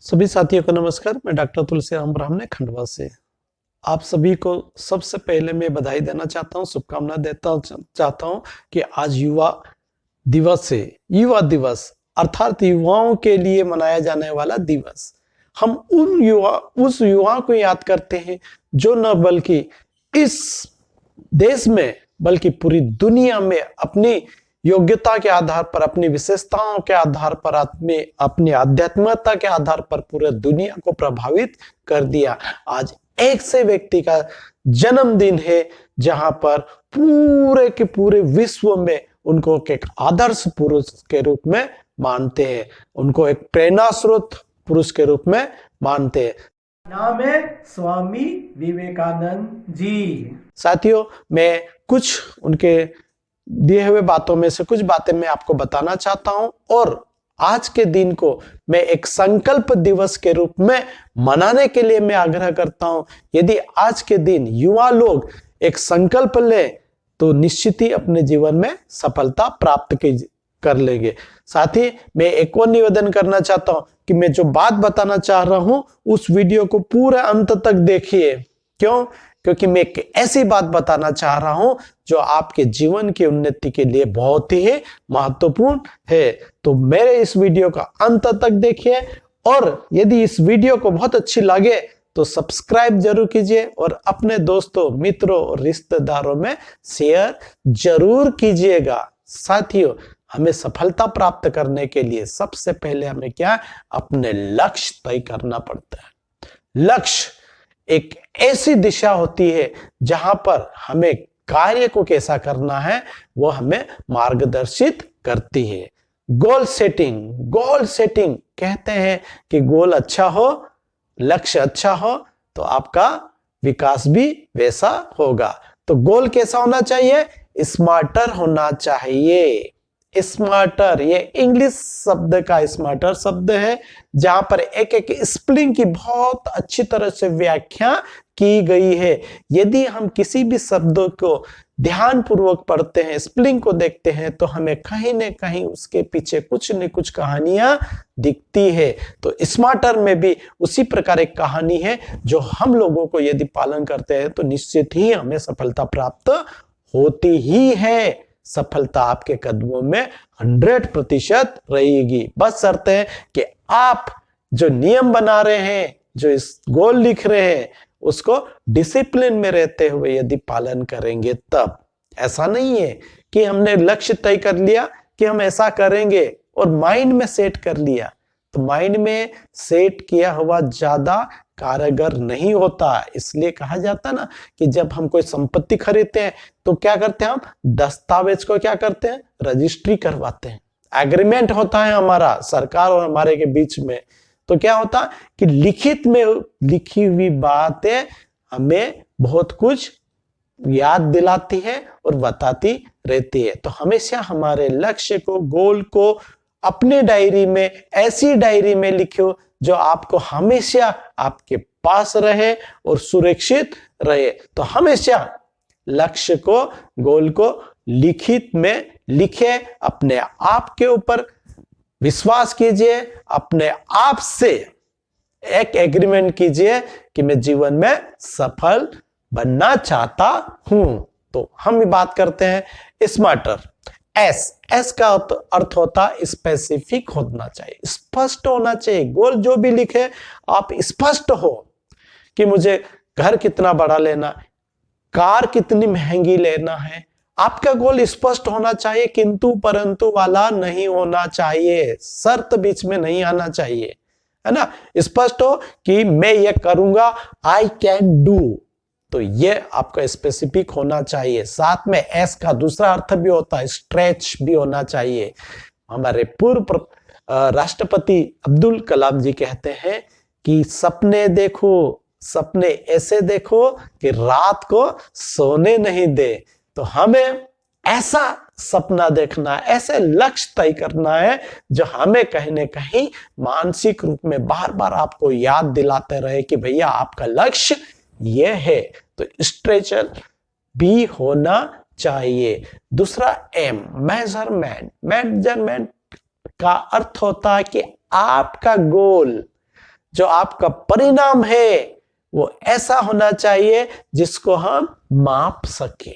सभी साथियों को नमस्कार। मैं डॉक्टर तुलसीराम ब्राह्मणे खंडवा से आप सभी को सबसे पहले मैं बधाई देना चाहता हूँ, शुभकामना देता चाहता हूँ कि आज युवा दिवस है। युवा दिवस अर्थात युवाओं के लिए मनाया जाने वाला दिवस। हम उस युवा को याद करते हैं जो न बल्कि इस देश में बल्कि पूरी दुनिया में अपनी योग्यता के आधार पर, अपनी विशेषताओं के आधार पर, अपनी आध्यात्मिकता के आधार पर पूरे दुनिया को प्रभावित कर दिया। आज एक से व्यक्ति का जन्मदिन है जहां पर पूरे के पूरे विश्व में उनको एक आदर्श पुरुष के रूप में मानते हैं, उनको एक प्रेरणा स्रोत पुरुष के रूप में मानते हैं। नाम है स्वामी विवेकानंद जी। साथियों, मैं कुछ उनके दिए हुए बातों में से कुछ बातें मैं आपको बताना चाहता हूं और आज के दिन को मैं एक संकल्प दिवस के रूप में मनाने के लिए मैं आग्रह करता हूं। यदि आज के दिन युवा लोग एक संकल्प ले तो निश्चित ही अपने जीवन में सफलता प्राप्त कर लेंगे। साथ ही मैं एक और निवेदन करना चाहता हूं कि मैं जो बात बताना चाह रहा हूं उस वीडियो को पूरे अंत तक देखिए। क्यों? क्योंकि मैं एक ऐसी बात बताना चाह रहा हूं जो आपके जीवन की उन्नति के लिए बहुत ही महत्वपूर्ण है। तो मेरे इस वीडियो का अंत तक देखिए और यदि इस वीडियो को बहुत अच्छी लगे तो सब्सक्राइब जरूर कीजिए और अपने दोस्तों, मित्रों और रिश्तेदारों में शेयर जरूर कीजिएगा। साथियों, हमें सफलता प्राप्त करने के लिए सबसे पहले हमें क्या, अपने लक्ष्य तय करना पड़ता है। लक्ष्य एक ऐसी दिशा होती है जहां पर हमें कार्य को कैसा करना है वो हमें मार्गदर्शित करती है। गोल सेटिंग कहते हैं कि गोल अच्छा हो, लक्ष्य अच्छा हो तो आपका विकास भी वैसा होगा। तो गोल कैसा होना चाहिए? स्मार्टर होना चाहिए। स्मार्टर, ये इंग्लिश शब्द का स्मार्टर शब्द है जहां पर एक एक स्पेलिंग की बहुत अच्छी तरह से व्याख्या की गई है। यदि हम किसी भी शब्द को ध्यान पूर्वक पढ़ते हैं, स्पेलिंग को देखते हैं तो हमें कहीं न कहीं उसके पीछे कुछ न कुछ कहानियां दिखती है। तो स्मार्टर में भी उसी प्रकार एक कहानी है जो हम लोगों को यदि पालन करते हैं तो निश्चित ही हमें सफलता प्राप्त होती ही है। सफलता आपके कदमों में 100% रहेगी। बस शर्त है कि आप जो नियम बना रहे हैं, जो इस गोल लिख रहे हैं, उसको डिसिप्लिन में रहते हुए यदि पालन करेंगे तब। ऐसा नहीं है कि हमने लक्ष्य तय कर लिया कि हम ऐसा करेंगे और माइंड में सेट कर लिया, तो माइंड में सेट किया हुआ ज्यादा कारगर नहीं होता। इसलिए कहा जाता ना कि जब हम कोई संपत्ति खरीदते हैं तो क्या करते हैं, हम दस्तावेज को क्या करते हैं, रजिस्ट्री करवाते हैं। एग्रीमेंट होता है हमारा सरकार और हमारे के बीच में। तो क्या होता कि लिखित में लिखी हुई बातें हमें बहुत कुछ याद दिलाती है और बताती रहती है। तो हमेशा हमारे लक्ष्य को, गोल को अपने डायरी में, ऐसी डायरी में लिखो जो आपको हमेशा आपके पास रहे और सुरक्षित रहे। तो हमेशा लक्ष्य को, गोल को लिखित में लिखे, अपने आप के ऊपर विश्वास कीजिए, अपने आप से एक एग्रीमेंट कीजिए कि मैं जीवन में सफल बनना चाहता हूं। तो हम बात करते हैं स्मार्टर। एस का अर्थ होता है स्पेसिफिक होना चाहिए, स्पष्ट होना चाहिए। गोल जो भी लिखे आप स्पष्ट हो कि मुझे घर कितना बड़ा लेना, कार कितनी महंगी लेना है। आपका गोल स्पष्ट होना चाहिए, किंतु परंतु वाला नहीं होना चाहिए, शर्त बीच में नहीं आना चाहिए, है ना। स्पष्ट हो कि मैं ये करूंगा, आई कैन डू, तो ये आपका स्पेसिफिक होना चाहिए। साथ में एस का दूसरा अर्थ भी होता है स्ट्रेच भी होना चाहिए। हमारे पूर्व राष्ट्रपति अब्दुल कलाम जी कहते हैं कि सपने देखो, सपने ऐसे देखो कि रात को सोने नहीं दे। तो हमें ऐसा सपना देखना, ऐसे लक्ष्य तय करना है जो हमें कहीं न कहीं मानसिक रूप में बार बार आपको याद दिलाते रहे कि भैया आपका लक्ष्य ये है। तो स्ट्रेचर भी होना चाहिए। दूसरा एम, मेजरमेंट का अर्थ होता है कि आपका गोल जो आपका परिणाम है वो ऐसा होना चाहिए जिसको हम माप सके।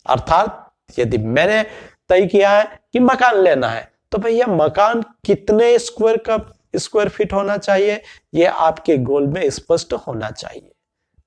अर्थात यदि मैंने तय किया है कि मकान लेना है, तो भैया मकान कितने स्क्वायर फीट होना चाहिए, ये आपके गोल में स्पष्ट होना चाहिए।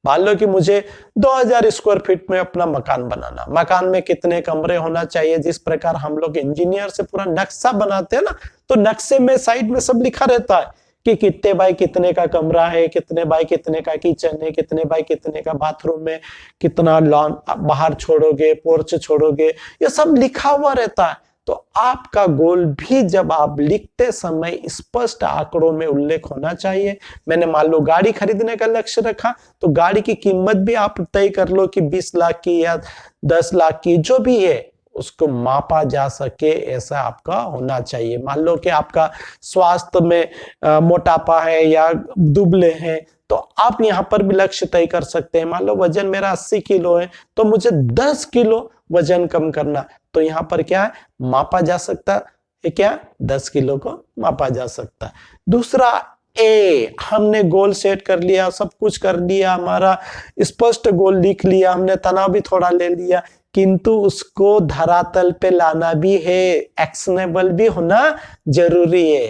मान लो कि मुझे 2000 स्क्वायर फीट में अपना मकान बनाना, मकान में कितने कमरे होना चाहिए, जिस प्रकार हम लोग इंजीनियर से पूरा नक्शा बनाते हैं ना, तो नक्शे में साइड में सब लिखा रहता है कि कितने बाय कितने का कमरा है, कितने बाय कितने का किचन है, कितने बाय कितने का बाथरूम है, कितना लॉन बाहर छोड़ोगे, पोर्च छोड़ोगे, ये सब लिखा हुआ रहता है। तो आपका गोल भी जब आप लिखते समय स्पष्ट आंकड़ों में उल्लेख होना चाहिए। मैंने मान लो गाड़ी खरीदने का लक्ष्य रखा, तो गाड़ी की कीमत भी आप तय कर लो कि 20 लाख की या 10 लाख की, जो भी है उसको मापा जा सके ऐसा आपका होना चाहिए। मान लो कि आपका स्वास्थ्य में मोटापा है या दुबले हैं, तो आप यहाँ पर भी लक्ष्य तय कर सकते हैं। मान लो वजन मेरा 80 किलो है, तो मुझे 10 किलो वजन कम करना, तो यहाँ पर क्या है, मापा जा सकता है, क्या 10 किलो को मापा जा सकता है। दूसरा ए, हमने गोल सेट कर लिया, सब कुछ कर लिया, हमारा स्पष्ट गोल लिख लिया, हमने तनाव भी थोड़ा ले लिया, किंतु उसको धरातल पे लाना भी है, एक्शनेबल भी होना जरूरी है।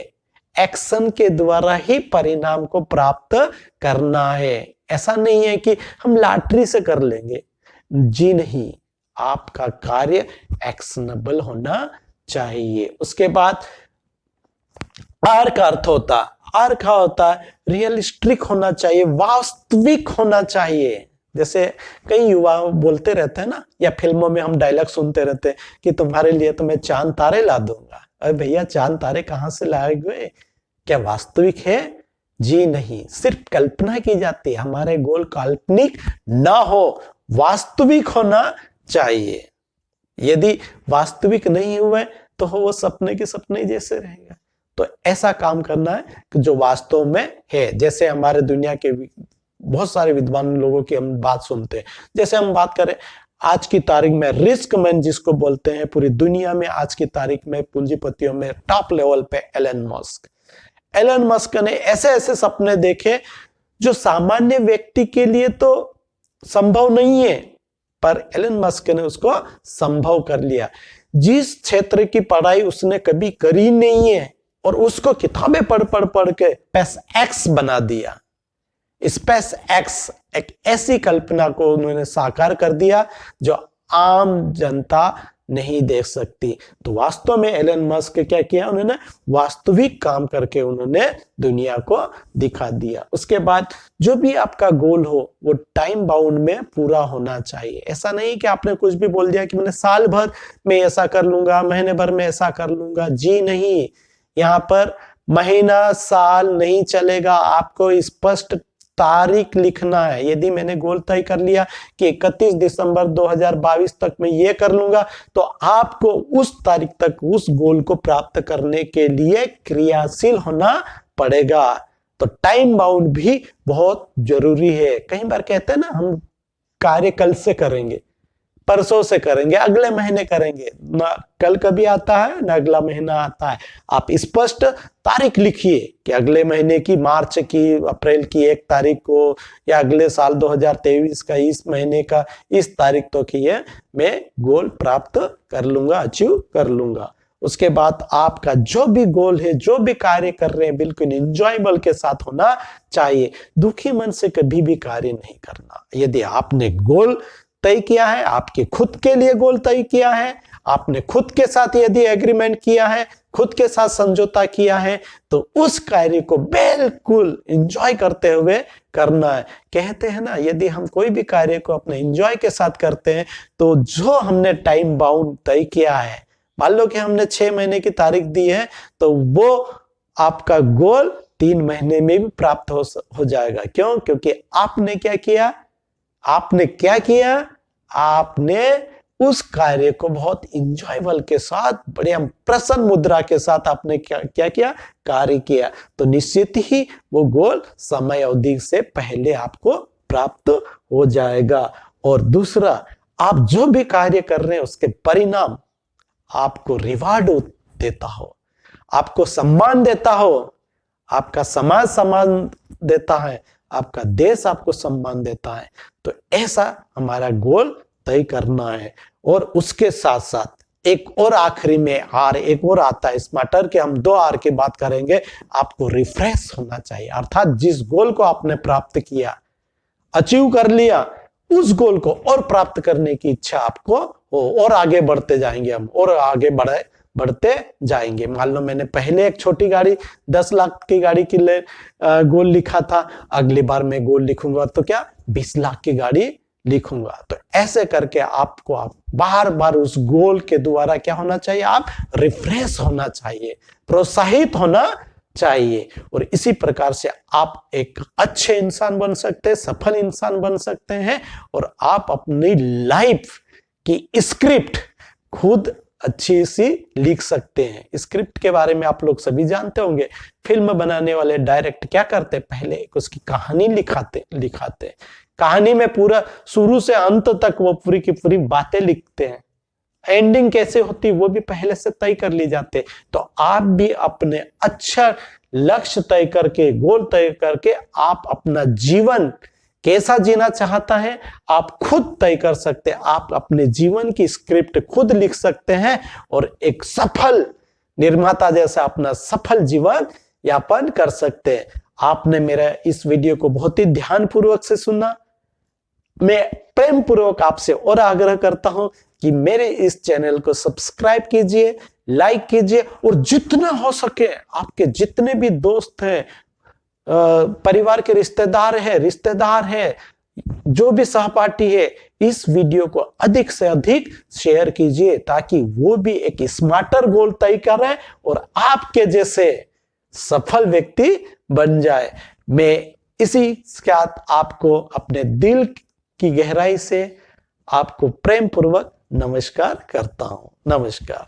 एक्शन के द्वारा ही परिणाम को प्राप्त करना है। ऐसा नहीं है कि हम लॉटरी से कर लेंगे, जी नहीं, आपका कार्य एक्शनेबल होना चाहिए। उसके बाद आर का अर्थ होता, आर का होता है रियलिस्टिक होना चाहिए, वास्तविक होना चाहिए। जैसे कई युवा बोलते रहते हैं ना, या फिल्मों में हम डायलॉग सुनते रहते हैं कि तुम्हारे लिए तो मैं चांद तारे ला दूंगा। अरे भैया, चांद तारे कहां से लाए? क्या वास्तविक है? जी नहीं, सिर्फ कल्पना की जाती है। हमारे गोल काल्पनिक ना हो, वास्तविक होना चाहिए। यदि वास्तविक नहीं हुए तो वो सपने के सपने जैसे रहेगा। तो ऐसा काम करना है कि जो वास्तव में है। जैसे हमारे दुनिया के बहुत सारे विद्वान लोगों की हम बात सुनते हैं। जैसे हम बात करें आज की तारीख में, रिस्क मैन जिसको बोलते हैं पूरी दुनिया में, आज की तारीख में पूंजीपतियों में टॉप लेवल पे एलन मस्क। एलन मस्क ने ऐसे ऐसे सपने देखे जो सामान्य व्यक्ति के लिए तो संभव नहीं है, पर एलन मस्क ने उसको संभव कर लिया। जिस क्षेत्र की पढ़ाई उसने कभी करी नहीं है और उसको किताबें पढ़ के स्पेस एक्स बना दिया। स्पेस एक्स एक ऐसी कल्पना को उन्होंने साकार कर दिया जो आम जनता नहीं देख सकती। तो वास्तव में एलन मस्क क्या किया, उन्होंने वास्तविक काम करके उन्होंने दुनिया को दिखा दिया। उसके बाद जो भी आपका गोल हो वो टाइम बाउंड में पूरा होना चाहिए। ऐसा नहीं कि आपने कुछ भी बोल दिया कि मैंने साल भर में ऐसा कर लूंगा, महीने भर में ऐसा कर लूंगा। जी नहीं, यहाँ पर महीना साल नहीं चलेगा, आपको स्पष्ट तारीख लिखना है। यदि मैंने गोल तय कर लिया कि 31 दिसंबर 2022 तक मैं ये कर लूंगा, तो आपको उस तारीख तक उस गोल को प्राप्त करने के लिए क्रियाशील होना पड़ेगा। तो टाइम बाउंड भी बहुत जरूरी है। कई बार कहते हैं ना, हम कार्य कल से करेंगे, परसों से करेंगे, अगले महीने करेंगे, ना कल कभी आता है ना अगला महीना आता है। आप स्पष्ट तारीख लिखिए कि अगले महीने की, मार्च की, अप्रैल की 1 तारीख को, या अगले साल 2023 का इस महीने का इस तारीख तो कि ये मैं गोल प्राप्त कर लूंगा, अचीव कर लूंगा। उसके बाद आपका जो भी गोल है, जो भी कार्य कर रहे हैं, बिल्कुल इंजॉयबल के साथ होना चाहिए। दुखी मन से कभी भी कार्य नहीं करना। यदि आपने गोल तय किया है, आपके खुद के लिए गोल तय किया है, आपने खुद के साथ यदि एग्रीमेंट किया है, खुद के साथ समझौता किया है, तो उस कार्य को बिल्कुल एंजॉय करते हुए करना है। कहते हैं ना, यदि हम कोई भी कार्य को अपने एंजॉय के साथ करते हैं, तो जो हमने टाइम बाउंड तय किया है, मान लो कि हमने 6 महीने की तारीख दी है, तो वो आपका गोल 3 महीने में भी प्राप्त हो जाएगा। क्यों? क्योंकि आपने क्या किया, आपने उस कार्य को बहुत इंजॉयबल के साथ, बढ़िया प्रसन्न मुद्रा के साथ आपने क्या किया, कार्य किया। तो निश्चित ही वो गोल समय अवधि से पहले आपको प्राप्त हो जाएगा। और दूसरा, आप जो भी कार्य कर रहे हैं उसके परिणाम आपको रिवार्ड देता हो, आपको सम्मान देता हो, आपका समाज सम्मान देता है, आपका देश आपको सम्मान देता है। तो ऐसा हमारा गोल तय करना है। और उसके साथ साथ एक और आखिरी में आर एक और आता है स्मार्टर के, हम 2 आर की बात करेंगे। आपको रिफ्रेश होना चाहिए, अर्थात जिस गोल को आपने प्राप्त किया, अचीव कर लिया, उस गोल को और प्राप्त करने की इच्छा आपको हो, और आगे बढ़ते जाएंगे हम, और आगे बढ़ते जाएंगे। मान लो मैंने पहले एक छोटी गाड़ी 10 लाख की गाड़ी के लिए गोल लिखा था, अगली बार मैं गोल लिखूंगा तो क्या 20 लाख की गाड़ी लिखूंगा। तो ऐसे करके आपको आप बार बार उस गोल के द्वारा क्या होना चाहिए, आप रिफ्रेश होना चाहिए, प्रोत्साहित होना चाहिए। और इसी प्रकार से आप एक अच्छे इंसान बन सकते हैं, सफल इंसान बन सकते हैं, और आप अपनी लाइफ की स्क्रिप्ट खुद अच्छी सी लिख सकते हैं। स्क्रिप्ट के बारे में आप लोग सभी जानते होंगे। फिल्म बनाने वाले डायरेक्ट क्या करते, पहले एक उसकी कहानी लिखाते कहानी में पूरा शुरू से अंत तक वो पूरी की पूरी बातें लिखते हैं। एंडिंग कैसे होती वो भी पहले से तय कर ली जाते। तो आप भी अपने अच्छा लक्ष्य तय करके, गोल तय करके, आप अपना जीवन कैसा जीना चाहता है आप खुद तय कर सकते हैं। आप अपने जीवन की स्क्रिप्ट खुद लिख सकते हैं और एक सफल निर्माता जैसा अपना सफल जीवन यापन कर सकते हैं। आपने मेरा इस वीडियो को बहुत ही ध्यानपूर्वक से सुना। मैं प्रेम पूर्वक आपसे और आग्रह करता हूं कि मेरे इस चैनल को सब्सक्राइब कीजिए, लाइक कीजिए, और जितना हो सके आपके जितने भी दोस्त हैं, परिवार के रिश्तेदार है, जो भी सहपाठी है, इस वीडियो को अधिक से अधिक शेयर कीजिए ताकि वो भी एक स्मार्टर गोल तय करें और आपके जैसे सफल व्यक्ति बन जाए। मैं इसी साथ आपको अपने दिल की गहराई से आपको प्रेम पूर्वक नमस्कार करता हूं। नमस्कार।